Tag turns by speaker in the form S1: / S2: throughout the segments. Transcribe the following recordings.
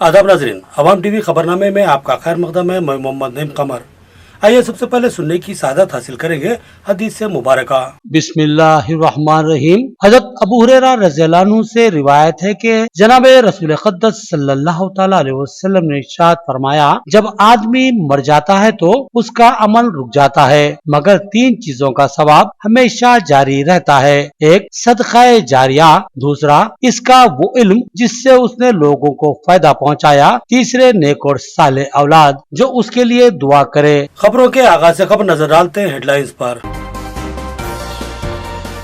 S1: आदाब नाजरीन, अवाम टीवी खबरनामे में आपका खैर मकदम है। मैं मोहम्मद नईम कमर। आइए सबसे पहले सुनने की सादत हासिल करेंगे हदीस से मुबारका। बिस्मिल्लाहिर्रहमानिर्रहीम। हजरत अबू हुरैरा रज़ियल्लाहु अन्हु से रिवायत है कि जनाब रसूल अक़दस सल्लल्लाहु तआला अलैहि वसल्लम ने इरशाद फरमाया, जब आदमी मर जाता है तो उसका अमल रुक जाता है, मगर 3 चीजों का सवाब हमेशा जारी रहता है। एक सदका जारिया, दूसरा इसका वो इल्म जिससे उसने लोगों को फायदा पहुंचाया, तीसरे नेक और साले औलाद जो उसके लिए दुआ करे। खबरों के आगाज से खबर नजर डालते हैं हेडलाइंस पर।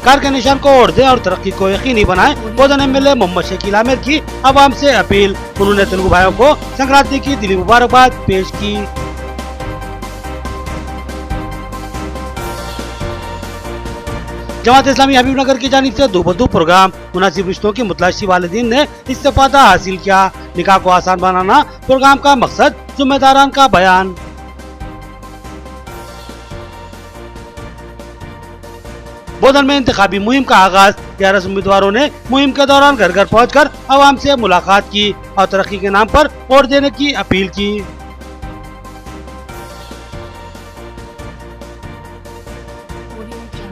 S1: कार के निशान को ओढ़ दें और तरक्की को यकीनी बनाएं, बोधन एमएलए मोहम्मद शकील आमिर की आवाम से अपील। उन्होंने तेलुगु भाइयों को संक्रांति की दिली मुबारकबाद पेश की। जमात इस्लामी हबीबनगर की जानिब से दूबदू प्रोग्राम, मुनासिब रिश्तों की मुतलाशी वालिदीन ने इस्तेफादा हासिल किया। निकाह को आसान बनाना प्रोग्राम का मकसद, जिम्मेदारान का बयान। बोधन में इंतखाबी मुहिम का आगाज, 11 उम्मीदवारों ने मुहिम के दौरान घर घर पहुंचकर आवाम से मुलाकात की और तरक्की के नाम पर वोट देने की अपील की।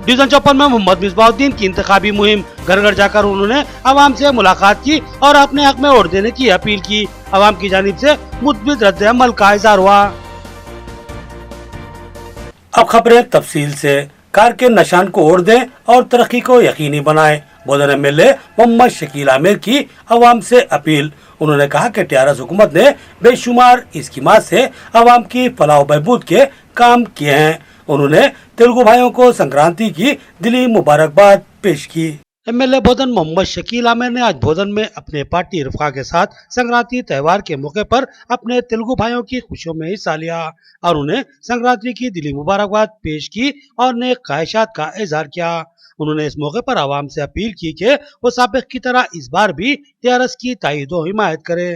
S1: डिवीजन 54 में मोहम्मद मिसबाउद्दीन की इंतखाबी मुहिम, घर घर जाकर उन्होंने आवाम से मुलाकात की और अपने हक में वोट देने की अपील की। आवाम की जानिब से मुस्बित रद्द अमल का इज़हार हुआ। अब खबरें तफसील से। कार के निशान को ओढ़ दें और तरक्की को यकीनी बनाएं, बोधन एमएलए मोहम्मद शकील आमिर की आवाम से अपील। उन्होंने कहा कि टीआरएस हुकूमत ने बेशुमार स्कीमात से आवाम की फलाह बहबूद के काम किए हैं। उन्होंने तेलुगु भाइयों को संक्रांति की दिली मुबारकबाद पेश की। एमएलए बोधन मोहम्मद शकील आमिर ने आज बोधन में अपने पार्टी रफ़का के साथ संक्रांति त्योहार के मौके पर अपने तेलुगु भाइयों की खुशियों में हिस्सा लिया और उन्हें संक्रांति की दिली मुबारकबाद पेश की और नेक ख्वाहिशात का इजहार किया। उन्होंने इस मौके पर आवाम से अपील की कि वो साबिक़ की तरह इस बार भी टीआरएस की ताईद व हिमायत करे।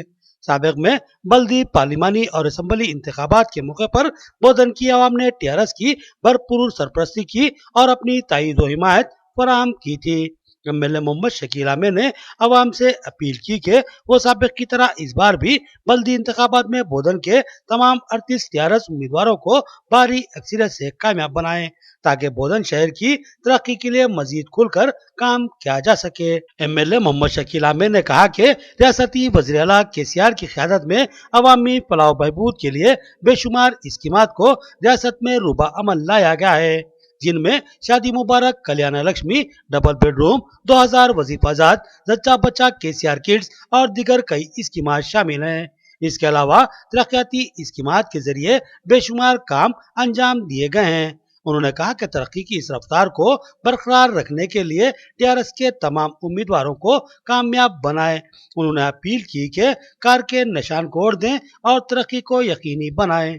S1: साबिक़ में बल्दी, पार्लिमानी और असम्बली इंतखाबात के मौके पर बोधन की आवाम ने टीआरएस की भरपूर सरपरस्ती की और अपनी ताईद व हिमायत फराहम की थी। एमएलए मोहम्मद शकील आमिर ने आवाम से अपील की कि वो साबिक़ की तरह इस बार भी बल्दी इंतखाबात में बोधन के तमाम 38 टीआरएस उम्मीदवारों को भारी अक्सरियत से कामयाब बनाएं, ताकि बोधन शहर की तरक्की के लिए मजीद खुलकर काम किया जा सके। एमएलए मोहम्मद शकील आमिर ने कहा कि रियासती वज़ीर आला केसीआर की क़यादत में अवामी फलाह बहबूद के लिए बेशुमार स्कीमात को रियासत में रूबा अमल लाया गया है, जिनमें शादी मुबारक, कल्याण लक्ष्मी, डबल बेडरूम, 2000 वजीफाजात, जच्चा बच्चा केसीआर किड्स और दीगर कई स्कीमात शामिल हैं। इसके अलावा तरक्याती स्कीमात के जरिए बेशुमार काम अंजाम दिए गए हैं। उन्होंने कहा कि तरक्की की इस रफ्तार को बरकरार रखने के लिए टीआरएस के तमाम उम्मीदवारों को कामयाब बनाएं। उन्होंने अपील की कि कार के निशान को ओढ़ दें और तरक्की को यकीनी बनाएं।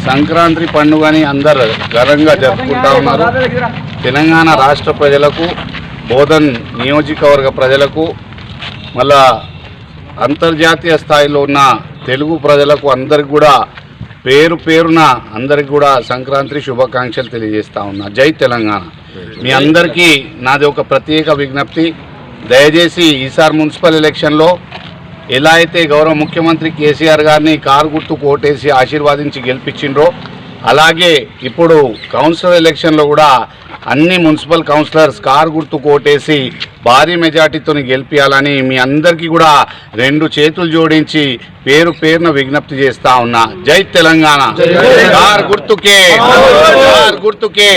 S2: సంక్రాంతి పండుగని అందరూ ఘనంగా జరుపుకుంటా ఉన్నారు. తెలంగాణ రాష్ట్ర ప్రజలకు, బోధన్ నియోజకవర్గ ప్రజలకు, మళ్ళా అంతర్జాతీయ స్థాయిలో ఉన్న తెలుగు ప్రజలకు అందరికి కూడా పేరు పేరున అందరికి కూడా సంక్రాంతి శుభాకాంక్షలు తెలియజేస్తా ఉన్నా. జై తెలంగాణ. మీ అందరికీ నాది ఒక ప్రత్యేక విజ్ఞప్తి. దయచేసి ఈసారి మున్సిపల్ ఎలక్షన్లో ఎలా అయితే గౌరవ ముఖ్యమంత్రి కేసీఆర్ గారిని కారు గుర్తుకు ఓటేసి ఆశీర్వాదించి గెలిపించిండ్రో, అలాగే ఇప్పుడు కౌన్సిలర్ ఎలక్షన్లో కూడా అన్ని మున్సిపల్ కౌన్సిలర్స్ కారు గుర్తుకు ఓటేసి భారీ మెజార్టీతో గెలిపించాలని మీ అందరికీ కూడా 2 చేతులు జోడించి పేరు పేరున విజ్ఞప్తి చేస్తా ఉన్నా. జై తెలంగాణ. కారు గుర్తుకే, కారు గుర్తుకే.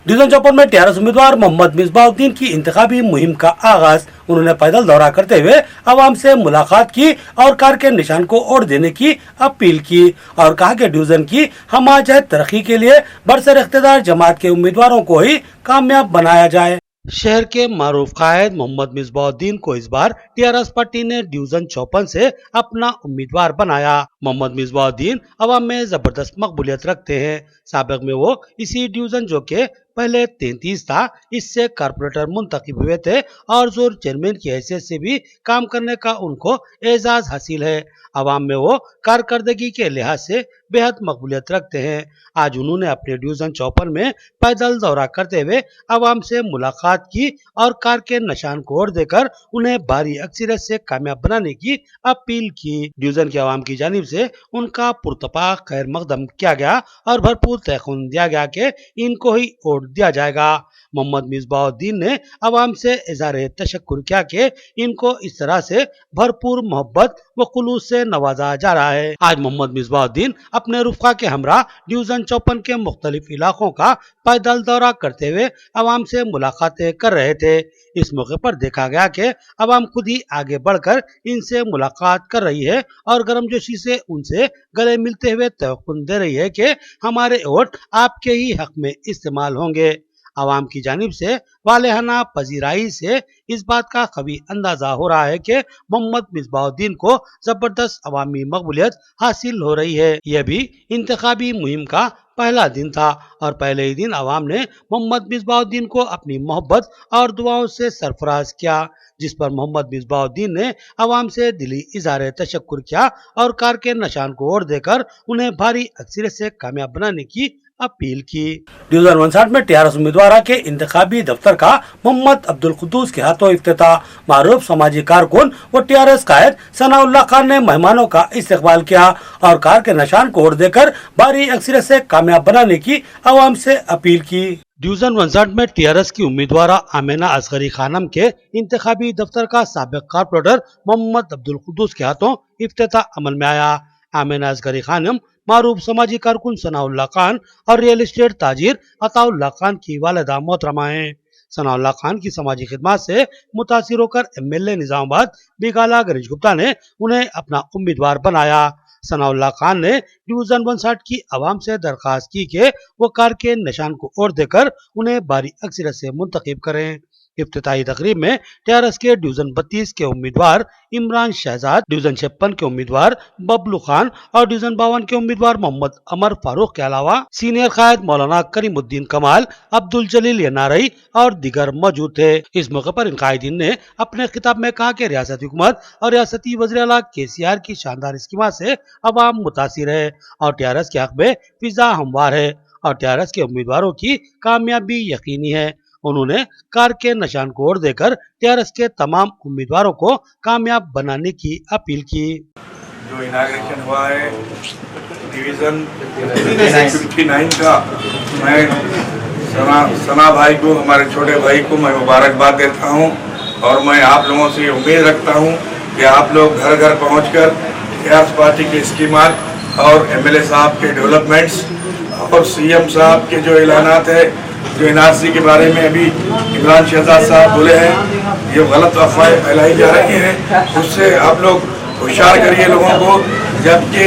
S1: डिवीजन 54 में टीआरएस उम्मीदवार मोहम्मद मिसबाउद्दीन की इंतखाबी मुहिम का आगाज। उन्होंने पैदल दौरा करते हुए आवाम से मुलाकात की और कार के निशान को ओढ़ देने की अपील की और कहा कि डिवीजन की हम आज है तरक्की के लिए बरसर इख्तियार जमात के उम्मीदवारों को ही कामयाब बनाया जाए। शहर के मारूफ कायद मोहम्मद मिसबाउद्दीन को इस बार टीआरएस पार्टी ने डिवीजन 54 से अपना उम्मीदवार बनाया। मोहम्मद मिसबाउद्दीन अवाम में जबरदस्त मकबूलियत रखते हैं। साबिक़ में वो इसी डिवीजन जो के पहले 33 था। इससे कारपोरेटर मुंतखब हुए थे और जोर चेयरमैन की हैसियत से भी काम करने का उनको एजाज हासिल है। अवाम में वो कारकर्दगी के लिहाज से बेहद मकबूलियत रखते हैं। आज उन्होंने अपने डिवीजन 54 में पैदल दौरा करते हुए अवाम से मुलाकात की और कार के निशान को वोट देकर उन्हें भारी अक्सरियत से कामयाब बनाने की अपील की। डिवीजन के अवाम की जानिब से उनका पुरतपाक खैर मकदम किया गया और भरपूर तयखुन दिया गया कि इनको ही वोट दिया जाएगा। मोहम्मद मिसबाहुद्दीन ने अवाम से इज़हार तशक्कुर किया कि इनको इस तरह से भरपूर मोहब्बत व खुलूस से नवाजा जा रहा है। आज मोहम्मद मिसबाहुद्दीन अपने रुफ़का के हमरा डिवीजन 54 के मुख्तलिफ इलाकों का पैदल दौरा करते हुए अवाम से मुलाकातें कर रहे थे। इस मौके पर देखा गया कि अवाम खुद ही आगे बढ़कर इनसे मुलाकात कर रही है और गर्मजोशी से उनसे गले मिलते हुए तवक्कुन दे रही है कि हमारे वोट आपके ही हक में इस्तेमाल होंगे। अवाम की जानिब से वालेहाना पजीराई से इस बात का कभी अंदाजा हो रहा है कि मोहम्मद मिसबाहुद्दीन को जबरदस्त अवामी मकबूलियत हासिल हो रही है। यह भी इंतखाबी मुहिम का पहला दिन था और पहले ही दिन अवाम ने मोहम्मद मिसबाहुद्दीन को अपनी मोहब्बत और दुआओं से सरफराज किया, जिस पर मोहम्मद मिसबाहुद्दीन ने अवाम से दिली इज़हार तशक्कुर किया और कार के निशान को वोट देकर उन्हें भारी अक्सरियत से कामयाब बनाने की अपील की। डिवीजन 59 में टीआरएस उम्मीदवार के इंतखाबी दफ्तर का मोहम्मद अब्दुल कुद्दूस के हाथों इफ्तिताह। मारूफ समाजी कारकुन व टीआरएस कायद सनाउल्लाह खान ने मेहमानों का इस्तकबाल किया और कार के निशान को वोट देकर भारी अक्सरियत से कामयाब बनाने की अवाम से अपील की। डिवीजन 59 में टीआरएस की उम्मीदवार आमिना असगरी खानम के इंतखाबी दफ्तर का साबिक कारपोरेटर मोहम्मद अब्दुल कुद्दूस के हाथों इफ्तिताह अमल में आया। आमिना असगरी खानम मारूफ समाजी कारकुन सनाउल्लाह खान और रियल एस्टेट ताजिर अताउल्लाह खान की वालिदा मोहतरमा है। सनाउल्लाह खान की समाजी खिदमत से मुतासिर होकर एमएलए निजामाबाद बिगाला गणेश गुप्ता ने उन्हें अपना उम्मीदवार बनाया। सनाउल्लाह खान ने डिवीजन 59 की आवाम से दरखास्त की कि वो कार के निशान को वोट देकर उन्हें भारी अक्सरियत से मुंतखब करें। इफ्तिताही तकरीब में टीआरएस के डिवीजन 32 के उम्मीदवार इमरान शहजाद, डिवीजन 56 के उम्मीदवार बबलू खान और डिवीजन 52 के उम्मीदवार मोहम्मद अमर फारूक के अलावा सीनियर कायद मौलाना करीमुद्दीन कमाल, अब्दुल जलील यनारई और दीगर मौजूद थे। इस मौके पर इन कायदीन ने अपने खिताब में कहा कि रियासती हुकूमत और रियासती वज़ीर आला केसीआर की शानदार स्कीमा से अवाम मुतासिर है और टीआरएस के हक में फिजा हमवार है और टीआरएस के उम्मीदवारों की कामयाबी यकीनी है। उन्होंने कार के निशान को वोट देकर टीआरएस के तमाम उम्मीदवारों को कामयाब बनाने की अपील की।
S3: जो इनाग्रेशन हुआ है डिवीजन 59 का, मैं सना भाई को, हमारे छोटे भाई को मैं मुबारकबाद देता हूं और मैं आप लोगों से उम्मीद रखता हूं कि आप लोग घर घर पहुंचकर टीआरएस पार्टी के स्कीमात और एमएलए साहब के डेवलपमेंट्स और सीएम साहब के जो ऐलानात है, जो एनआरसी के बारे में अभी इमरान शहजाद साहब बोले हैं, ये गलत अफवाहें फैलाई जा रही हैं, उससे आप लोग होशियार करिए लोगों को। जबकि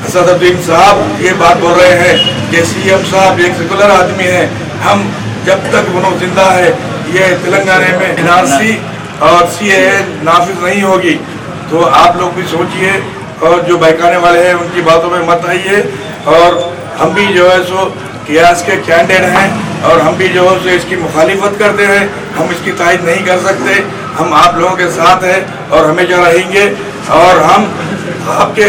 S3: असदुद्दीन साहब ये बात बोल रहे हैं कि सीएम साहब एक सेकुलर आदमी हैं, हम जब तक वो जिंदा है ये तेलंगाना में एनआरसी और सीएए नाफिज नहीं होगी। तो आप लोग भी सोचिए और जो बहकाने वाले हैं उनकी बातों में मत आइए। और हम भी जो है सो टीआरएस के कैंडिडेट हैं और हम भी जो है इसकी मुखालिफत करते हैं, हम इसकी तायद नहीं कर सकते। हम आप लोगों के साथ हैं और हमेशा रहेंगे और हम आपके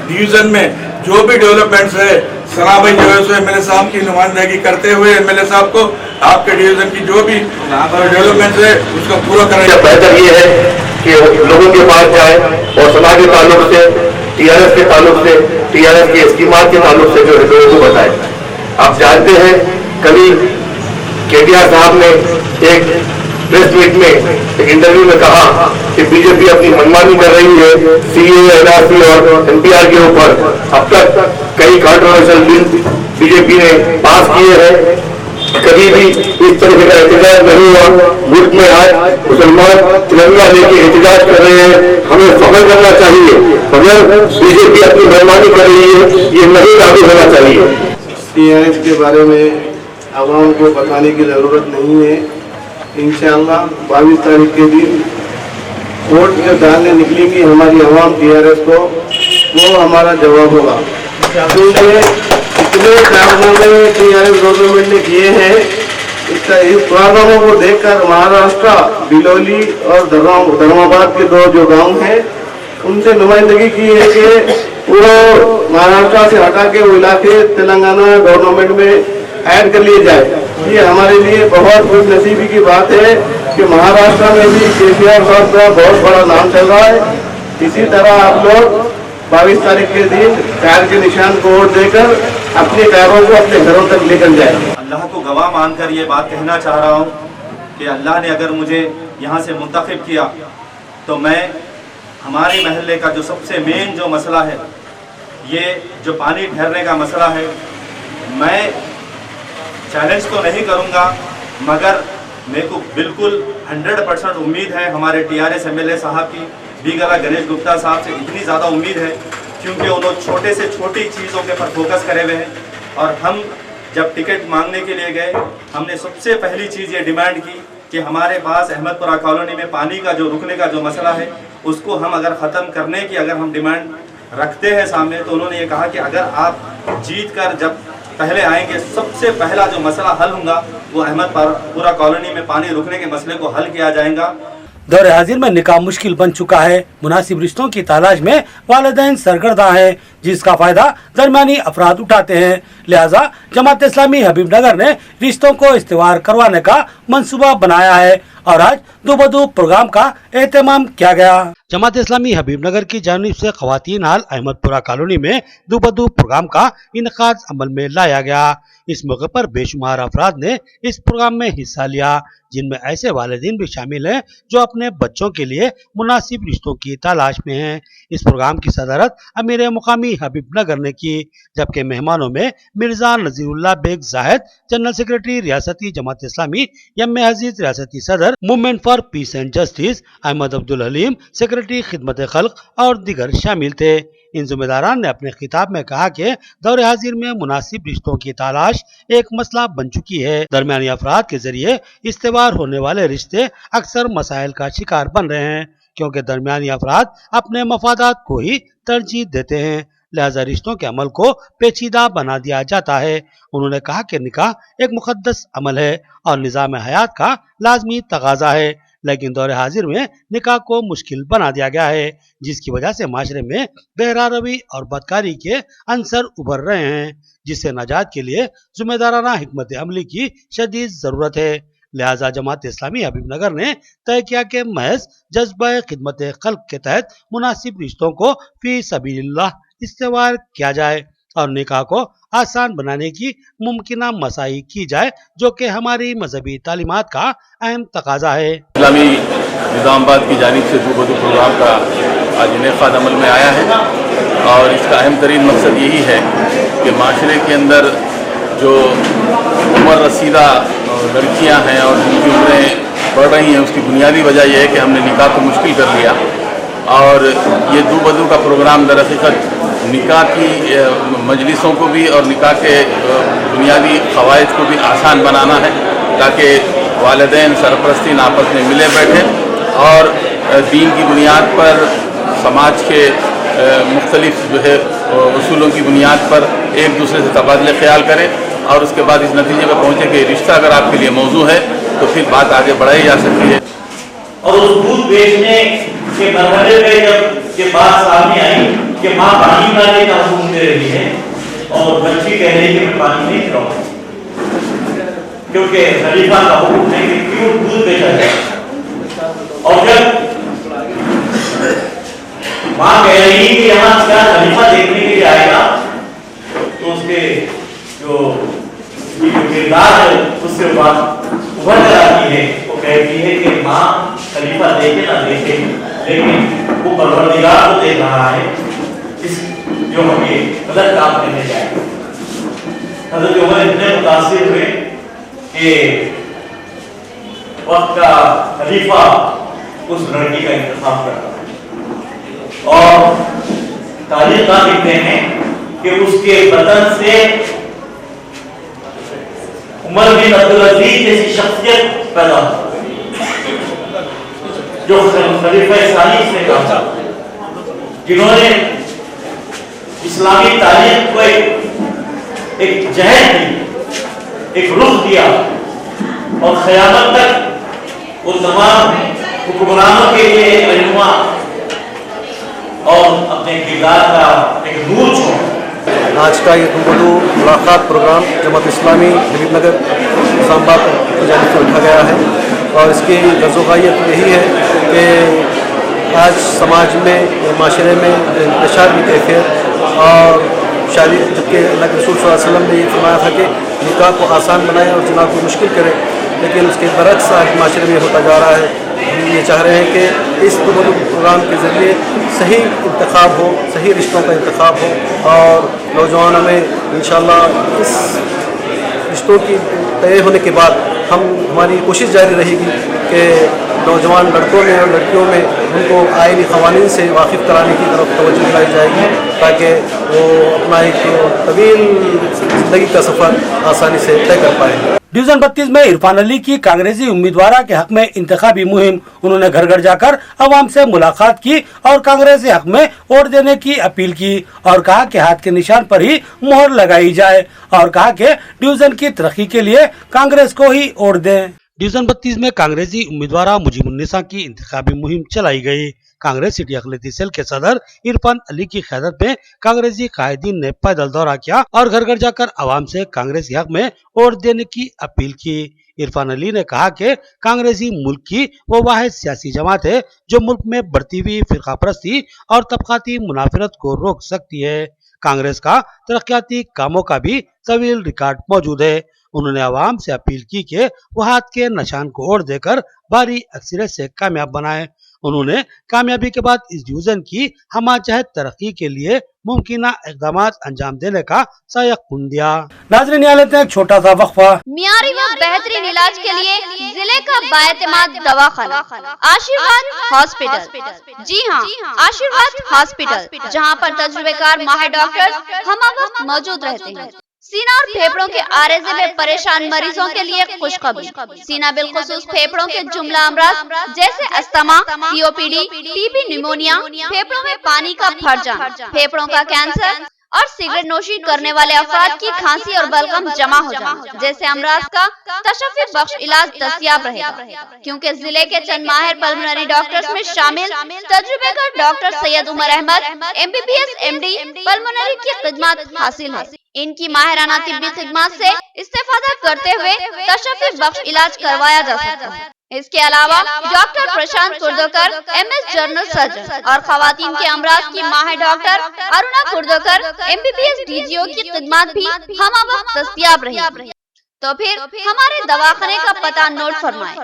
S3: डिवीज़न में जो भी डेवलपमेंट्स है, सना भाई जो है सो एमएलए साहब की नुमाइंदगी करते हुए एमएलए साहब को आपके डिवीज़न की जो भी डेवलपमेंट्स है उसको पूरा करेंगे।
S4: बेहतर ये है कि लोगों के पास जाए और सना के ताल्लुक से, टीआरएस के ताल्लुक से, टीआरएस के स्कीमात के ताल्लुक से जो है लोगों को बताए। आप जानते हैं कभी केटीआर साहब ने एक प्रेस मीट में एक इंटरव्यू में कहा कि बीजेपी अपनी मनमानी कर रही है सीएए, एनआरसी और एनपीआर के ऊपर। अब तक कई कंट्रोवर्शियल बिल बीजेपी ने पास किए हैं, कभी भी इस तरह का एहतजाज नहीं हुआ। मुल्क में आज मुसलमान तिरंगा लेके एहतजाज कर रहे हैं, हमें फख्र करना चाहिए, मगर बीजेपी अपनी मनमानी कर रही है, ये नहीं लागू होना चाहिए।
S5: टीआरएस के बारे में आवाम को बताने की ज़रूरत नहीं है। इंशाअल्लाह 22 तारीख के दिन वोट जो डालने निकलेंगी हमारी आवाम टीआरएस को, वो हमारा जवाब होगा। क्योंकि इतने कारनामे टीआरएस गवर्नमेंट ने किए हैं इस प्रोग्रामों को देखकर महाराष्ट्र बिलोली और धर्माबाद के 2 जो गांव हैं उनसे नुमाइंदगी की है कि पूरा महाराष्ट्र से हटा के वो इलाके तेलंगाना गवर्नमेंट में ऐड कर लिए जाए। ये हमारे लिए बहुत खुश नसीबी की बात है कि महाराष्ट्र में भी केसीआर साहब का बहुत बड़ा नाम चल रहा है। इसी तरह आप लोग 22 तारीख के दिन पैर के निशान को वोट देकर अपने पैरों को अपने घरों तक लेकर जाए।
S6: अल्लाह को गवाह मानकर ये बात कहना चाह रहा हूँ कि अल्लाह ने अगर मुझे यहाँ से मुंतखब किया तो मैं हमारे महल्ले का जो सबसे मेन जो मसला है, ये जो पानी ठहरने का मसला है, मैं चैलेंज तो नहीं करूँगा मगर मेरे को बिल्कुल 100% उम्मीद है हमारे TRS MLA साहब की, बीगला गणेश गुप्ता साहब से इतनी ज़्यादा उम्मीद है क्योंकि उन्होंने छोटे से छोटी चीज़ों के पर फोकस करे हुए हैं। और हम जब टिकट मांगने के लिए गए, हमने सबसे पहली चीज़ ये डिमांड की कि हमारे पास अहमदपुरा कॉलोनी में पानी का जो रुकने का जो मसला है उसको हम अगर ख़त्म करने की अगर हम डिमांड रखते हैं सामने, तो उन्होंने ये कहा कि अगर आप जीत कर जब पहले आएंगे सबसे पहला जो मसला हल होगा वो अहमदपुरा कॉलोनी में पानी रुकने के मसले को हल किया जाएगा।
S1: दौरे हाजिर में निकाह मुश्किल बन चुका है। मुनासिब रिश्तों की तलाश में वालिदैन सरगर्दा हैं, जिसका फायदा दरमियानी अफराद उठाते हैं। लिहाजा जमात इस्लामी हबीबनगर ने रिश्तों को इस्तेवार करवाने का मंसूबा बनाया है और आज दो प्रोग्राम का एहतमाम किया गया। जमात इस्लामी हबीबनगर की जानिब से ख्वातीन हाल अहमदपुरा कॉलोनी में दो प्रोग्राम का इनकाद अमल में लाया गया। इस मौके पर बेशुमार अफराद ने इस प्रोग्राम में हिस्सा लिया, जिनमें ऐसे वालिदैन भी शामिल हैं जो अपने बच्चों के लिए मुनासिब रिश्तों की तलाश में हैं। इस प्रोग्राम की सदारत अमीर मुकामी हबीबनगर ने की, जबकि मेहमानों में मिर्जा नजीरुल्लाह बेग जाहिद, जनरल सेक्रेटरी रियासती जमात इस्लामी, यम अजीज रियासती सदर movement for peace and justice, Ahmad Abdul Halim, secretary खिदमत खल्क और दीगर शामिल थे। इन जिम्मेदारान ने अपने खिताब में कहा कि दौरे हाजिर में मुनासिब रिश्तों की तलाश एक मसला बन चुकी है। दरमियानी अफराद के जरिए इस्तेवार होने वाले रिश्ते अक्सर मसाइल का शिकार बन रहे हैं, क्योंकि दरमियानी अफराद अपने मफादात को ही तरजीह देते हैं। लिहाजा रिश्तों के अमल को पेचीदा बना दिया जाता है। उन्होंने कहा कि निकाह एक मुकद्दस अमल है और निज़ाम हयात का लाजमी तकाजा है, लेकिन दौरे हाजिर में निकाह को मुश्किल बना दिया गया है, जिसकी वजह से माशरे में बेहरारवी और बदकारी के अंसर उभर रहे हैं, जिससे नजात के लिए जिम्मेदाराना हिकमत अमली की शदीद जरूरत है। लिहाजा जमात इस्लामी हबीबनगर ने तय किया कि महज जज्बा खिदमत खल्क के तहत मुनासिब रिश्तों को फी सबीलिल्लाह इस्तेवार किया जाए और निकाह को आसान बनाने की मुमकिना मसाई की जाए, जो कि हमारी मजहबी तालीमात का अहम तकाजा है।
S2: इस्लामी निज़ामाबाद की जानिब से दो प्रोग्राम का आज इनेकाद अमल में आया है और इसका अहम तरीन मकसद यही है कि माशरे के अंदर जो उम्र रसीदा लड़कियां हैं और जिनकी उम्रें बढ़ रही हैं, उसकी बुनियादी वजह यह है कि हमने निकाह को मुश्किल कर लिया और ये दो का प्रोग्राम दरअसल निकाह की मजलिसों को भी और निकाह के बुनियादी क़वाइद को भी आसान बनाना है, ताकि वालिदैन सरपरस्तीन आपस में मिले बैठे और दीन की बुनियाद पर, समाज के मुख्तलिफ जो है उसूलों की बुनियाद पर एक दूसरे से तबादले ख्याल करें और उसके बाद इस नतीजे पर पहुँचे कि रिश्ता अगर आपके लिए मौजू है तो फिर बात आगे बढ़ाई जा सकती है।
S6: और उस दूध बेचने के मरहले में जब ये बात सामने आई कि माँ पानी लाने का हुक्म दे रही है और बच्ची कह रही है कि मैं पानी नहीं पिलाऊंगी, क्योंकि खलीफा का हुक्म है कि क्यों दूध बेचा जाए। और जब माँ कह रही है कि यहाँ क्या खलीफा देखने के लिए आएगा, तो उसके जो किरदार है उससे बात उभर कर आती है। वो कहती है कि माँ खलीफा देखे ना देखे, लेकिन वो परवरदिगार को देख रहा है इस जो हम ये गलत काम करने जाएंगे। हज़रत उमर इतने मुतासिर हुए कि वक्त का खलीफा उस लड़की का इंतखाब करता और तारीख का लिखते हैं कि उसके बदन से उमर बिन अब्दुल अजीज जैसी शख्सियत पैदा जो खलीफा सानी से कहा, जिन्होंने इस्लामी तारीख को एक जहर दी, एक रुख दिया
S7: और क़यामत तक उन तमाम हुक्मरानों के लिए रहनुमा और अपने किरदार का एक नूर छोड़।
S8: आज का ये गुलबदू मुलाकात प्रोग्राम जमात इस्लामी हबीब नगर इस्लामाबाद की जानिब से उठा गया है और इसकी गर्ज़-ओ-ग़ायत यही है कि आज समाज में माशरे में इंतशार की कैफियत और शादी, जबकि अल्लाह के रसूल सल्लल्लाहु अलैहि वसल्लम ने ये फरमाया था कि निकाह को आसान बनाएं और जिना को मुश्किल करें, लेकिन उसके बरक्स आज माशरे में होता जा रहा है। हम ये चाह रहे हैं कि इस प्रोग्राम के ज़रिए सही इंतखाब हो, सही रिश्तों का इंतखाब हो और नौजवानों में इंशाअल्लाह इस रिश्तों की तय होने के बाद हमारी कोशिश जारी रहेगी कि नौजवान लड़कों में और लड़कियों में उनको आईनी क़वानीन से वाकिफ़ कराने की तरफ तवज्जो दिलाई जाएगी ताकि वो अपना एक तवील ज़िंदगी का सफ़र आसानी से तय कर पाएँ।
S1: डिवीजन 32 में इरफान अली की कांग्रेसी उम्मीदवार के हक में इंतखाबी मुहिम। उन्होंने घर घर जाकर अवाम से मुलाकात की और कांग्रेस के हक में वोट देने की अपील की और कहा कि हाथ के निशान पर ही मोहर लगाई जाए और कहा कि डिवीजन की तरक्की के लिए कांग्रेस को ही वोट दें। डिवीजन 32 में कांग्रेसी उम्मीदवार मुजीबुन्निसा की इंतखाबी मुहिम चलाई गई। कांग्रेस सिटी अक़लियती सेल के सदर इरफान अली की क़यादत में कांग्रेसी कायदीन ने पैदल दौरा किया और घर घर जाकर आवाम से कांग्रेस के हक में वोट देने की अपील की। इरफान अली ने कहा कि कांग्रेसी मुल्क की वो वाहिद सियासी जमात है जो मुल्क में बढ़ती हुई फिरका परस्ती और तबकाती मुनाफरत को रोक सकती है। कांग्रेस का तरक्याती कामों का भी तवील रिकॉर्ड मौजूद है। उन्होंने आवाम से अपील की कि वो हाथ के निशान को वोट देकर भारी अक्सरियत से कामयाब बनाए। उन्होंने कामयाबी के बाद इस डिवीजन की हमाचाहत तरक्की के लिए मुमकिन इक़दाम अंजाम देने का सयक़ुन दिया। नाज़रीन, यहाँ लेते हैं एक छोटा सा वक्फा।
S9: मियारी व बेहतरीन इलाज के लिए जिले का बाएतमाद दवाखाना आशीर्वाद हॉस्पिटल। जी हाँ, आशीर्वाद हॉस्पिटल, जहाँ पर तजुर्बेकार माहिर डॉक्टर्स हर वक्त मौजूद रहते हैं। सीना और फेफड़ों के आरेज़े में परेशान मरीजों के लिए खुशखबरी। सीना बिलखुसूस फेफड़ों के जुमला अमराज जैसे अस्थमा, सीओपीडी, टीबी, निमोनिया, फेफड़ों में पानी का भर जाना, फेफड़ों का कैंसर और सिगरेट नोशी करने वाले अफराद की खांसी और बलगम जमा हो जाना जैसे अमराज का तशफ़्फ़ी बख्श इलाज दस्तयाब रहेगा, क्योंकि जिले के चंद माहिर पल्मोनरी डॉक्टर्स में शामिल तजुर्बेकार doctor Syed Umar Ahmad MBBS MD pulmonary की खिदमत हासिल है। इनकी माहिराना तिब्बी खिदमत से इस्तेफादा करते हुए तशफ़्फ़ी बख्श इलाज करवाया जा सकता है। इसके अलावा डॉक्टर प्रशांत कुर्दोकर MS जनरल सर्जन और खवातीन के अमराज की माहिर डॉक्टर अरुणा कुर्दोकर MBBS DGO की खिदमत भी हम वक्त दस्तयाब रहेगी। तो फिर हमारे दवाखाने का पता नोट फरमाएं।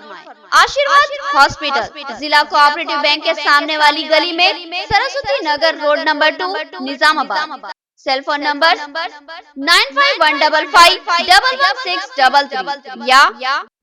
S9: आशीर्वाद हॉस्पिटल, जिला कोऑपरेटिव बैंक के सामने वाली गली में, Saraswati Nagar road number 2, Nizamabad. Cell phone number 9515511633 या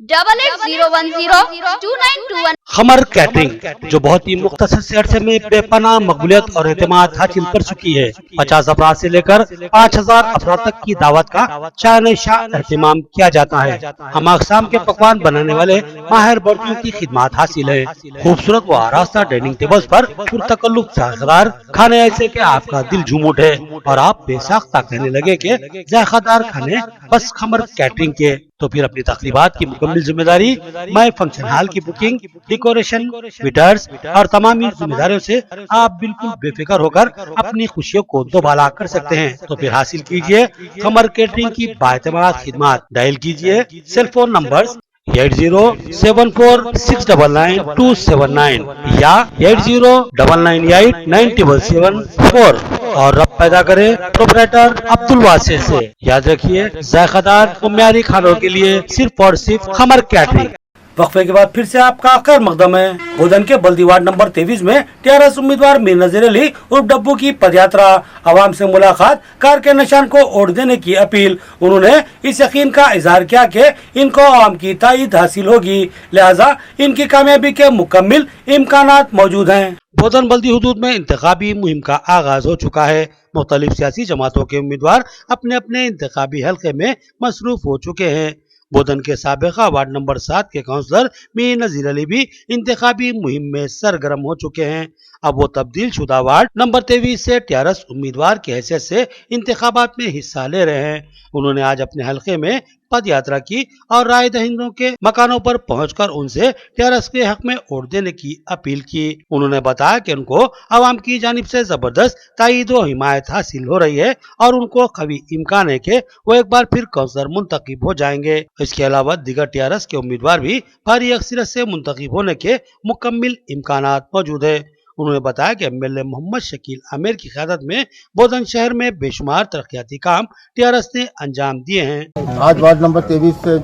S9: 8801029221।
S1: खमर कैटरिंग, जो बहुत ही मुख्तसर से अरसे में बेपनाह मकबूलियत और एतमाद हासिल कर चुकी है। 50 अफराद से लेकर 5000 अफराद तक की दावत का शान शाह एहतमाम किया जाता है। हम अक़साम के पकवान बनाने वाले माहिर बर्तियों की खिदमत हासिल है। खूबसूरत व आरास्ता डाइनिंग टेबल्स पर पुरतकल्लुफ़ जायकेदार खाने ऐसे के आपका दिल झूम उठे और आप बेसाख्ता कहने लगे कि जायकेदार खाने बस खमर कैटरिंग के। तो फिर अपनी तकरीबात की मुकम्मल जिम्मेदारी मैं फंक्शन हॉल की बुकिंग, डेकोरेशन, वेटर्स और तमाम जिम्मेदारियों से आप बिल्कुल बेफिक्र होकर अपनी खुशियों को दोबाला कर सकते हैं। तो फिर हासिल कीजिए खमर कैटरिंग की बाएतमाद खिदमत। डायल कीजिए सेल फोन नंबर 8074699279 या 8099897774 और रब पैदा करे प्रोपराइटर अब्दुल वासिर से। याद रखिए, जायकेदार और म्यारी खानों के लिए सिर्फ और सिर्फ खमर कैटरिंग। वक्फे के बाद फिर से आपका खैर मकदम है। बोधन के बल्दी वार्ड नंबर 23 में TRS उम्मीदवार मीर नज़ीर अली उर्फ डब्बू की पदयात्रा, आवाम से मुलाकात, कार के निशान को वोट देने की अपील। उन्होंने इस यकीन का इजहार किया कि इनको आवाम की तायद हासिल होगी, लिहाजा इनकी कामयाबी के मुकम्मल इम्कानात मौजूद हैं। बोधन बल्दी हुदूद में इंतखाबी मुहिम का आगाज हो चुका है। मुख्तलिफ सियासी जमातों के उम्मीदवार अपने अपने इंतखाबी हल्के में मसरूफ हो चुके हैं। बोधन के साबिका वार्ड नंबर 7 के काउंसलर मीर नज़ीर अली भी इंतखाबी मुहिम में सरगर्म हो चुके हैं। अब वो तब्दील शुदा वार्ड नंबर 23 से टीआरएस उम्मीदवार की हैसियत से इंतखाबात में हिस्सा ले रहे हैं। उन्होंने आज अपने हलके में पद यात्रा की और राय दहिंदों के मकानों पर पहुंचकर उनसे टीआरएस के हक में वोट देने की अपील की। उन्होंने बताया कि उनको आवाम की जानिब से जबरदस्त ताईद व हिमायत हासिल हो रही है और उनको कभी इम्कान है कि वो एक बार फिर काउंसलर मुंतखब हो जाएंगे। इसके अलावा दीगर टीआरएस के उम्मीदवार भी भारी अक्सरियत से मुंतखब होने के मुकम्मिल इम्कानात मौजूद है। उन्होंने बताया कि एमएलए मोहम्मद शकील आमिर की क़यादत में बोधन शहर में बेशुमार तरक्याती काम टीआरएस ने अंजाम दिए हैं।
S10: आज वार्ड नंबर 23 से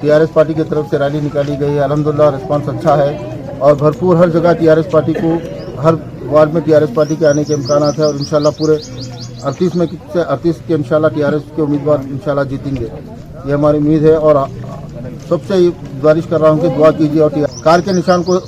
S10: टीआरएस पार्टी की तरफ से रैली निकाली गई है। अल्हम्दुलिल्लाह रिस्पांस अच्छा है और भरपूर हर जगह टीआरएस पार्टी को, हर वार्ड में टीआरएस पार्टी के आने के इम्कान है और इंशाल्लाह पूरे 38 में से 38 के इंशाल्लाह टीआरएस के उम्मीदवार इंशाल्लाह जीतेंगे, ये हमारी उम्मीद है। और सबसे गुजारिश कर रहा हूँ कि दुआ कीजिए और कार के निशान को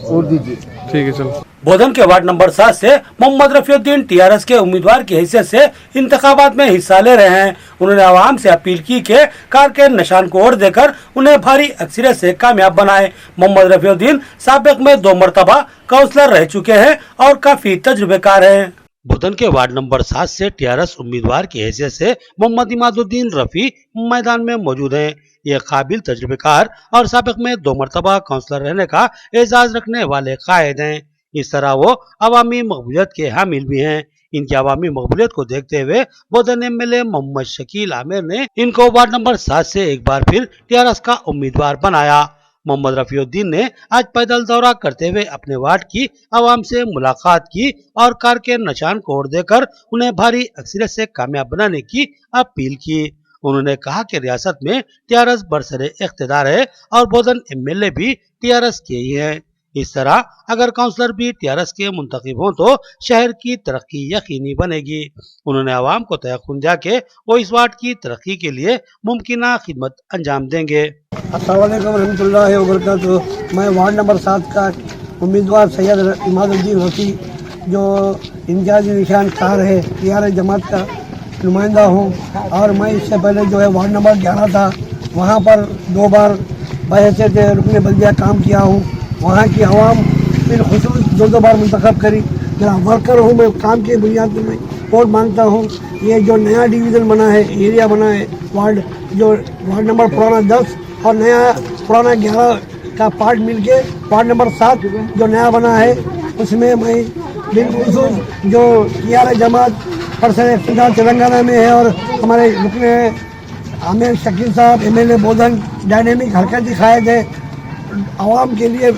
S10: वोट दीजिए। ठीक है, चलो।
S1: बोधन के वार्ड नंबर 7 से मोहम्मद रफीउद्दीन टीआरएस के उम्मीदवार की हैसियत से इंतखाबात में हिस्सा ले रहे हैं। उन्होंने आवाम से अपील की कि कार के निशान को वोट देकर उन्हें भारी अक्सरियत से कामयाब बनाए। मोहम्मद रफीउद्दीन साबिक में 2 मरतबा काउंसलर रह चुके हैं और काफी तजुर्बेकार हैं। बोधन के वार्ड नंबर 7 से टीआरएस उम्मीदवार की हैसियत से मोहम्मद इमादुद्दीन रफी मैदान में मौजूद हैं। ये काबिल तजुर्बेकार और साबिक में 2 मरतबा काउंसलर रहने का एजाज रखने वाले कायद हैं। इस तरह वो अवामी मकबूलियत के हामिल भी हैं। इनकी अवामी मकबूलियत को देखते हुए बोधन एमएलए मोहम्मद शकील आमिर ने इनको वार्ड नंबर 7 से एक बार फिर टीआरएस का उम्मीदवार बनाया। मोहम्मद रफीउद्दीन ने आज पैदल दौरा करते हुए अपने वार्ड की आवाम से मुलाकात की और कार के निशान को वोट देकर उन्हें भारी अक्सरियत से कामयाब बनाने की अपील की। उन्होंने कहा कि रियासत में टीआरएस बरसरे इख्तिदार है और बोधन एमएलए भी टीआरएस के ही हैं। इस तरह अगर काउंसलर भी टीआरएस के मुंतखब हों तो शहर की तरक्की यकीनी बनेगी। उन्होंने आवाम को तयक़ुन दिया कि वो इस वार्ड की तरक्की के लिए मुमकिना खिदमत अंजाम देंगे।
S11: अस्सलाम वालेकुम रहमतुल्लाहि व बरकातुहू। मैं वार्ड नंबर 7 का उम्मीदवार सैयद इमादुद्दीन रफी, जो इंचार्ज निशान कार है टीआरएस जमात का नुमाइंदा हूँ। और मैं इससे पहले जो है वार्ड नंबर 11 था, वहाँ पर 2 बार बहैसियत रुकने बल्दिया काम किया हूँ। वहाँ की आवाम फिर खुसूस 2 बार मुंतखब करी। मेरा वर्कर हूँ, मैं काम के बुनियाद पर मैं वोट मांगता हूँ। ये जो नया डिवीज़न बना है, एरिया बना है, वार्ड नंबर पुराना 10 और नया पुराना 11 का पार्ट मिलके वार्ड नंबर 7 जो नया बना है, उसमें मैं बिलखुसूस जो टीआरएस जमात बरसरे इख्तिदार तेलंगाना में है और हमारे रुकने आमिर शकील साहब एमएलए बोधन डायनेमिक हरकत दिखाए थे। आवाम के लिए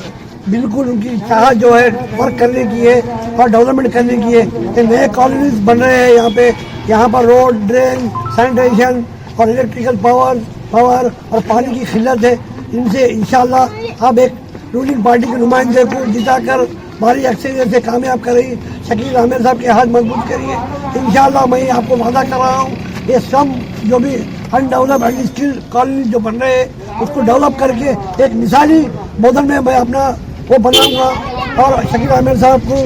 S11: बिल्कुल उनकी चाहत जो है वर्क करने की है और डेवलपमेंट करने की है। ये नए कॉलोनीज बन रहे हैं यहाँ पर रोड, ड्रेन, सैनिटेशन और इलेक्ट्रिकल पावर और पानी की खिल्लत है। इनसे इंशाल्लाह आप एक रूलिंग पार्टी के नुमाइंदे को जिताकर भारी अक्सरियत से कामयाब करिए। शकील आमिर साहब के हाथ मजबूत करिए। इंशाल्लाह मैं आपको वादा कर रहा हूँ, ये सब जो भी अनडेवलप इंडस्ट्रियल कॉलोनी जो बन रहे हैं उसको डेवलप करके एक मिसाली बोधन में मैं अपना वो बनाऊंगा और शकील आमिर साहब को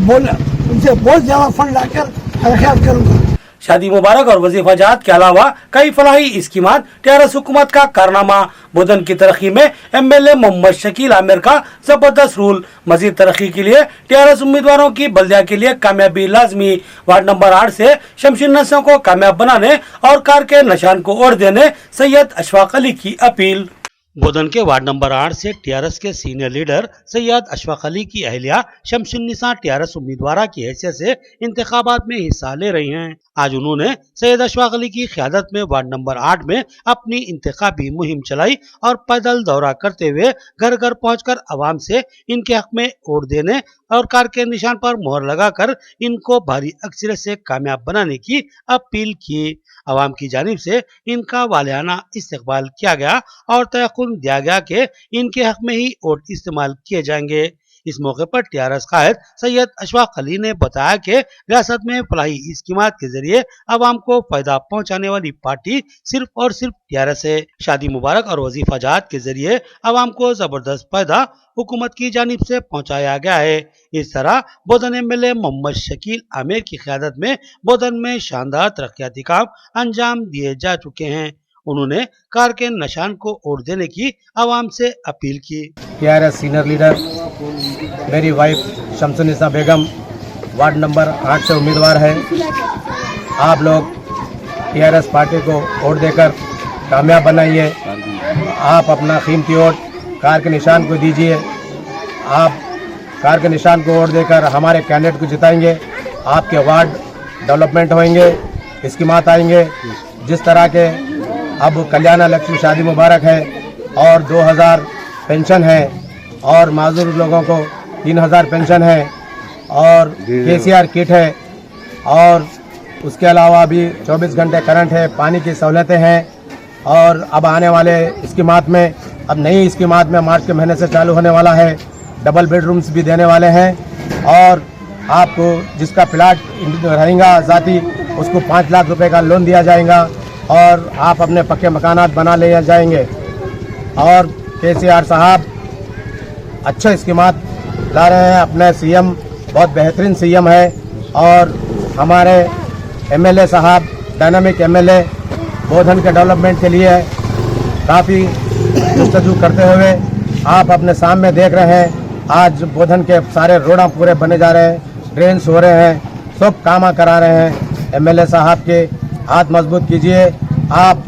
S11: उनसे बहुत ज़्यादा फंड लाकर हरकत करूँगा।
S1: शादी मुबारक और वजीफा जात के अलावा कई फलाही स्कीमात टीआरएस हुकूमत का कारनामा। बोधन की तरक्की में एमएलए मोहम्मद शकील आमिर का जबरदस्त रूल। मजीद तरक्की के लिए टीआरएस उम्मीदवारों की बल्दिया के लिए कामयाबी लाजमी। वार्ड नंबर 8 से शमशीर नस्रों को कामयाब बनाने और कार के निशान को वोट देने सैयद अशफाक अली की अपील। बोधन के वार्ड नंबर 8 से टीआरएस के सीनियर लीडर सैयद अशफाक अली की अहलिया शमशुन्निसा टीआरएस उम्मीदवार की हैसियत से इंतखाबात में हिस्सा ले रही हैं। आज उन्होंने सैयद अशफाक अली की क़यादत में वार्ड नंबर 8 में अपनी इंतखाबी मुहिम चलाई और पैदल दौरा करते हुए घर घर पहुंचकर आवाम से इनके हक में वोट देने और कार के निशान पर मोहर लगाकर इनको भारी अक्सरियत से कामयाब बनाने की अपील की। आवाम की जानिब से इनका वालियाना इस्तकबाल किया गया और तयक़ुन दिया गया कि इनके हक में ही वोट इस्तेमाल किए जाएंगे। इस मौके पर टीआरएस कायद सैयद अशफाक अली ने बताया कि रियासत में फलाही स्कीमात के जरिए आवाम को फायदा पहुंचाने वाली पार्टी सिर्फ और सिर्फ टीआरएस है। शादी मुबारक और वजीफा जात के जरिए आवाम को जबरदस्त फायदा हुकूमत की जानिब से पहुंचाया गया है। इस तरह बोधन एमएलए मोहम्मद शकील आमिर की क़यादत में बोधन में शानदार तरक्याती काम अंजाम दिए जा चुके हैं। उन्होंने कार के निशान को वोट देने की आवाम से अपील की।
S11: टीआरएस सीनियर लीडर मेरी वाइफ
S8: शमसुन्निसा बेगम वार्ड नंबर 8 से उम्मीदवार है। आप लोग टीआरएस पार्टी को वोट देकर कामयाब बनाइए। आप अपना कीमती वोट कार के निशान को दीजिए। आप कार के निशान को वोट देकर हमारे कैंडिडेट को जिताएंगे। आपके वार्ड डेवलपमेंट होंगे, स्कीमात आएंगे। जिस तरह के अब कल्याण लक्ष्मी शादी मुबारक है और 2000 पेंशन है और माजूर लोगों को 3000 पेंशन है और केसीआर किट है और उसके अलावा अभी 24 घंटे करंट है, पानी की सहूलतें हैं। और अब आने वाले स्कीमात में, अब नई स्कीमात में मार्च के महीने से चालू होने वाला है, डबल बेडरूम्स भी देने वाले हैं। और आपको जिसका प्लाट रहेगा ज़ाती, उसको 5 लाख रुपए का लोन दिया जाएगा और आप अपने पक्के मकानात बना ले जाएंगे। और केसीआर साहब अच्छे स्कीमात ला रहे हैं। अपने सीएम बहुत बेहतरीन सीएम है और हमारे एमएलए साहब डायनामिक एमएलए बोधन के डेवलपमेंट के लिए काफ़ी जस्तजू करते हुए आप अपने सामने देख रहे हैं। आज बोधन के सारे रोड पूरे बने जा रहे हैं, ड्रेन्स हो रहे हैं, सब काम करा रहे हैं। एमएलए साहब के हाथ मजबूत कीजिए। आप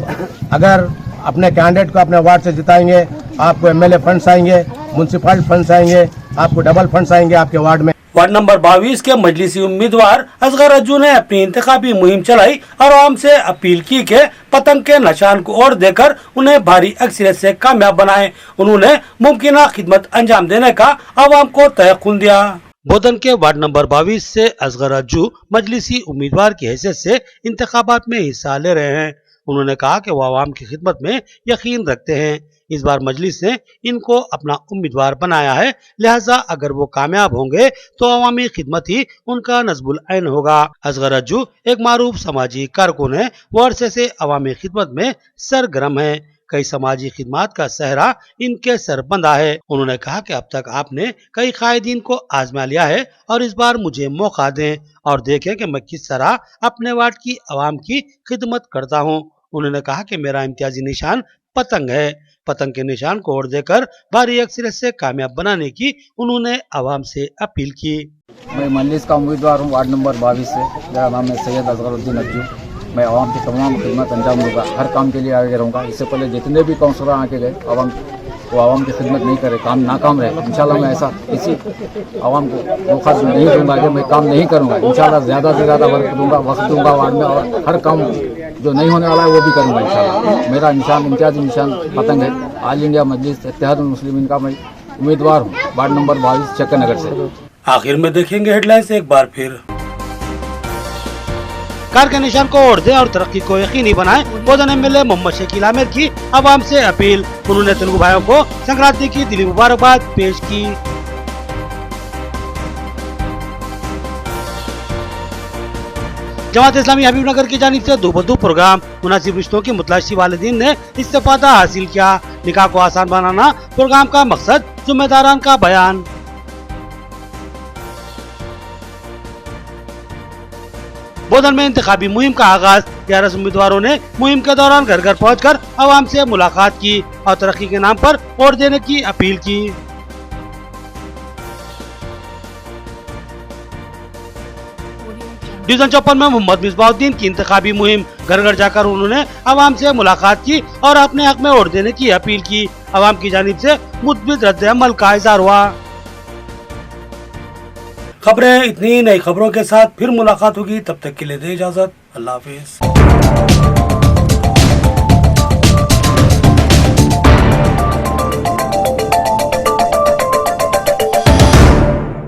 S8: अगर अपने कैंडिडेट को अपने वार्ड से जिताएंगे, आपको एमएलए फंड्स आएंगे, म्यूनसिपल फंड्स आएंगे, आपको डबल फंड्स आएंगे आपके वार्ड में।
S1: वार्ड नंबर 22 के मजलिसी उम्मीदवार असगर अज्जू ने अपनी इंतखाबी मुहिम चलाई और आवाम से अपील की कि पतंग के निशान को और देकर उन्हें भारी अक्सरियत से कामयाब बनाएं। उन्होंने मुमकिन खिदमत अंजाम देने का आवाम को तयक़ुन दिया। बोधन के वार्ड नंबर 22 से असगर अज्जू मजलिसी उम्मीदवार की हैसियत से इंतखाबात में हिस्सा ले रहे हैं। उन्होंने कहा कि वो आवाम की खिदमत में यकीन रखते हैं। इस बार मजलिस ने इनको अपना उम्मीदवार बनाया है, लिहाजा अगर वो कामयाब होंगे तो अवामी खिदमत ही उनका नस्बुल ऐन होगा। असगर अज्जू एक मारूफ समाजी कारकुन है। वो अरसे से अवामी खिदमत में सरगर्म है। कई समाजी खिदमात का सहरा इनके सर बंधा है। उन्होंने कहा कि अब तक आपने कई कायदीन को आजमा लिया है और इस बार मुझे मौका दें और देखें कि मैं किस तरह अपने वार्ड की आवाम की खिदमत करता हूँ। उन्होंने कहा कि मेरा इम्तियाजी निशान पतंग है। पतंग के निशान को वोट देकर भारी अक्सरियत से कामयाब बनाने की उन्होंने आवाम से अपील की।
S12: मैं मजलिस का उम्मीदवार हूँ वार्ड नंबर 22 से। मेरा नाम है सैयद असगरुद्दीन अज्जू। मैं आवाम की तमाम खिदमत अंजाम दूंगा, हर काम के लिए आगे रहूँगा। इससे पहले जितने भी काउंसलर आके गए आवाम की खिदमत नहीं करे, काम नाकाम रहे, इंशाल्लाह मैं ऐसा किसी आवाम को मौका नहीं दूंगा कि मैं काम नहीं करूँगा। इंशाल्लाह ज़्यादा से ज़्यादा वक्त दूंगा वार्ड में और हर काम जो नहीं होने वाला है वो भी करूँगा इंशाल्लाह। मेरा निशान इम्तियाजी निशान पतंग है। ऑल इंडिया मजलिस इत्तेहादुल मुस्लिमीन का मैं उम्मीदवार हूँ वार्ड नंबर 22 चक्कर नगर से।
S1: आखिर में देखेंगे हेडलाइंस एक बार फिर। कार के निशान को वोट दें और तरक्की को यकीनी बनाएं। बोधन एमएलए मोहम्मद शकील आमिर की आवाम से अपील। उन्होंने तेलुगु भाइयों को संक्रांति की दिली मुबारकबाद पेश की। जमात इस्लामी हबीबनगर की जानिब से दो बदू प्रोग्राम। मुनासिब रिश्तों की मुतलाशी वालिदीन ने इस्तेफादा हासिल किया। निकाह को आसान बनाना प्रोग्राम का मकसद, जिम्मेदारान का बयान। बोधन में इंतखाबी मुहिम का आगाज। 11 उम्मीदवारों ने मुहिम के दौरान घर घर पहुंचकर आवाम से मुलाकात की और तरक्की के नाम पर वोट देने की अपील की। डिवीजन 54 में मोहम्मद मिसबाउद्दीन की इंतखाबी मुहिम। घर घर जाकर उन्होंने आवाम से मुलाकात की और अपने हक में वोट देने की अपील की। आवाम की जानिब से मुस्बित रद्द अमल का इज़हार हुआ। खबरें इतनी, नई खबरों के साथ फिर मुलाकात होगी। तब तक के लिए दे इजाजत। अल्लाह हाफिज।